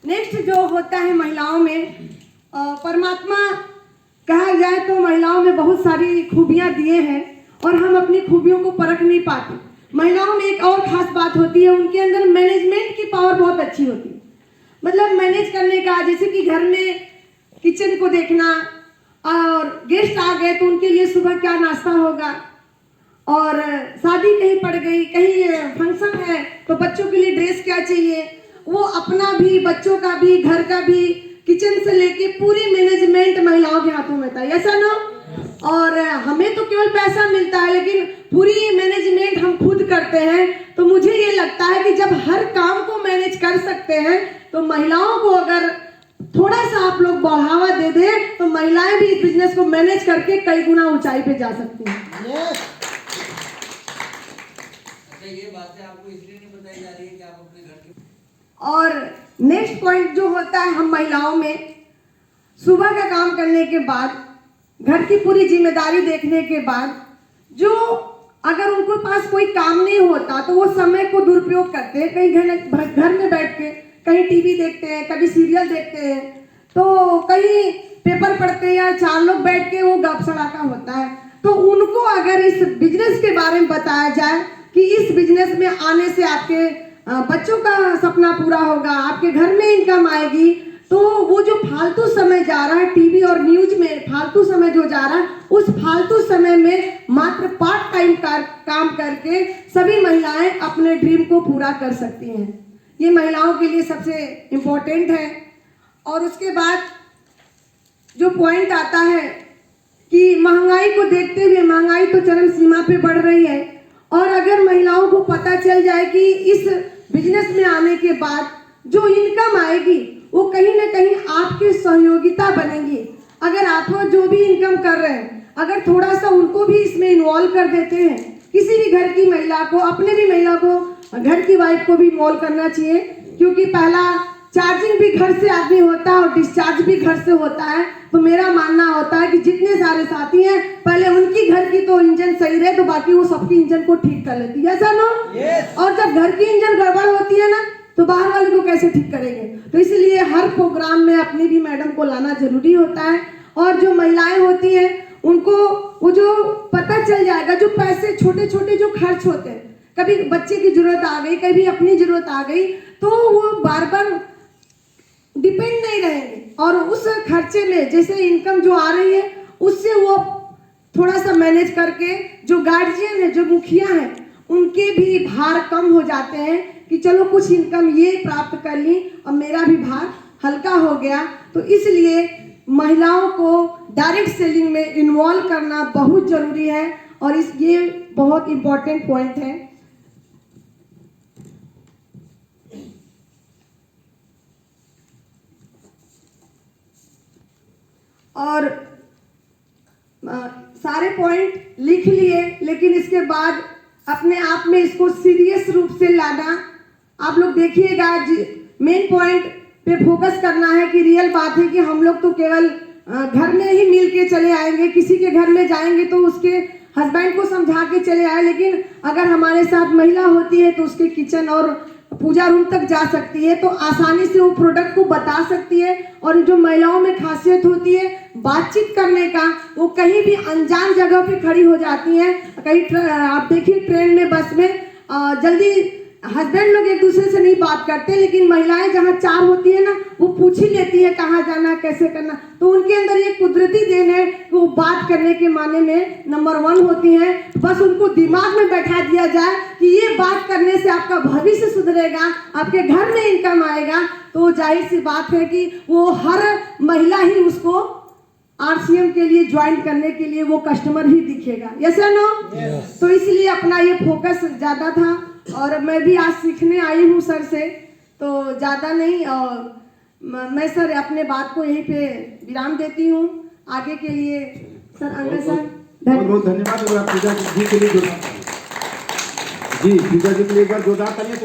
Next जो होता है महिलाओं में, परमात्मा कहा जाए तो महिलाओं में बहुत सारी खूबियां दिए हैं और हम अपनी खूबियों को परख नहीं पाते। महिलाओं में एक और खास बात होती है, उनके अंदर मैनेजमेंट की पावर बहुत अच्छी होती है। मतलब मैनेज करने का, जैसे कि घर में किचन को देखना, और गेस्ट आ गए तो उनके लिए सुबह क्या नाश्ता होगा, और शादी कहीं पड़ गई, कहीं फंक्शन है तो बच्चों के लिए ड्रेस क्या चाहिए, वो अपना भी, बच्चों का भी, घर का भी, किचन से लेके पूरी मैनेजमेंट महिलाओं के हाथों में था, ऐसा ना। और हमें तो केवल पैसा मिलता है, लेकिन पूरी मैनेजमेंट हम खुद करते हैं। तो मुझे ये लगता है कि जब हर काम को मैनेज कर सकते हैं तो महिलाओं को अगर थोड़ा सा आप लोग बढ़ावा दे दें तो महिलाएं भी इस बिजनेस को मैनेज करके कई गुना ऊंचाई पे जा सकती हैं। ये बातें आपको इसलिए नहीं बताई जा रही है कि आप अपने घर के। और नेक्स्ट पॉइंट जो होता है, हम महिलाओं में सुबह का काम करने के बाद, घर की पूरी जिम्मेदारी देखने के बाद, जो अगर उनको पास कोई काम नहीं होता तो वो समय को दुरुपयोग करते हैं। कहीं घर में बैठ के कहीं टीवी देखते हैं, कभी सीरियल देखते हैं, तो कहीं पेपर पढ़ते हैं, या चार लोग बैठ के वो गप सड़ाका होता है। तो उनको अगर इस बिजनेस के बारे में बताया जाए कि इस बिजनेस में आने से आपके बच्चों का सपना पूरा होगा, आपके घर में इनकम आएगी, तो वो जो फालतू समय जा रहा है टीवी और न्यूज में, फालतू समय जो जा रहा है, उस फालतू समय में मात्र पार्ट टाइम काम करके सभी महिलाएं अपने ड्रीम को पूरा कर सकती हैं। ये महिलाओं के लिए सबसे इम्पोर्टेंट है। और उसके बाद जो पॉइंट आता है कि महंगाई को देखते हुए, महंगाई तो चरम सीमा पे बढ़ रही है, और अगर महिलाओं को पता चल जाए कि इस बिजनेस में आने के बाद जो इनकम आएगी वो कहीं ना कहीं आपके सहयोगिता बनेंगी। अगर आप जो भी इनकम कर रहे हैं, अगर थोड़ा सा उनको भी इसमें इन्वॉल्व कर देते हैं, किसी भी घर की महिला को, अपने भी महिला को, घर की वाइफ को भी इन्वॉल्व करना चाहिए, क्योंकि पहला चार्जिंग भी घर से आदमी होता है और डिस्चार्ज भी घर से होता है। तो मेरा मानना होता है कि जितने सारे साथी हैं, पहले उनकी घर की तो इंजन सही रहे तो बाकी वो सबकी इंजन को ठीक कर लेती है, ऐसा ना। और जब घर की इंजन गड़बड़ होती है ना, तो बाहर वाले को कैसे ठीक करेंगे। तो इसलिए हर प्रोग्राम में अपनी भी मैडम को लाना जरूरी होता है। और जो महिलाएं होती हैं उनको वो जो पता चल जाएगा, जो पैसे छोटे छोटे जो खर्च होते हैं, कभी बच्चे की जरूरत आ गई, कभी अपनी जरूरत आ गई, तो वो बार बार डिपेंड नहीं रहेंगे, और उस खर्चे में जैसे इनकम जो आ रही है उससे वो थोड़ा सा मैनेज करके, जो गार्जियन है, जो मुखिया है, उनके भी भार कम हो जाते हैं कि चलो कुछ इनकम ये प्राप्त कर ली और मेरा भी भार हल्का हो गया। तो इसलिए महिलाओं को डायरेक्ट सेलिंग में इन्वॉल्व करना बहुत जरूरी है, और ये बहुत इंपॉर्टेंट पॉइंट है। और सारे पॉइंट लिख लिए, लेकिन इसके बाद अपने आप में इसको सीरियस रूप से लाना। आप लोग देखिएगा, मेन पॉइंट पे फोकस करना है कि रियल बात है कि हम लोग तो केवल घर में ही मिल के चले आएंगे, किसी के घर में जाएंगे तो उसके हस्बैंड को समझा के चले आए, लेकिन अगर हमारे साथ महिला होती है तो उसके किचन और पूजा रूम तक जा सकती है, तो आसानी से वो प्रोडक्ट को बता सकती है। और जो महिलाओं में खासियत होती है बातचीत करने का, वो कहीं भी अनजान जगह पे खड़ी हो जाती हैं। कहीं आप देखिए ट्रेन में, बस में, जल्दी हस्बैंड लोग एक दूसरे से नहीं बात करते, लेकिन महिलाएं जहाँ चार होती है ना, वो पूछ ही लेती है कहाँ जाना, कैसे करना। तो उनके अंदर ये कुदरती देन है कि वो बात करने के माने में नंबर 1 होती हैं। बस उनको दिमाग में बैठा दिया जाए कि ये बात करने से आपका भविष्य सुधरेगा, आपके घर में इनकम आएगा, तो जाहिर सी बात है कि वो हर महिला ही उसको RCM के लिए ज्वाइन करने के लिए वो कस्टमर ही दिखेगा, यस या नो। तो इसलिए अपना ये फोकस ज़्यादा था, और मैं भी आज सीखने आई हूँ सर से, तो ज़्यादा नहीं। और मैं सर अपने बात को यहीं पे विराम देती हूँ। आगे के लिए सर, अंगद सर, बहुत बहुत धन्यवाद। पूजा जी के लिए जी, पूजा जी के लिए एक बार जोरदार तालियां।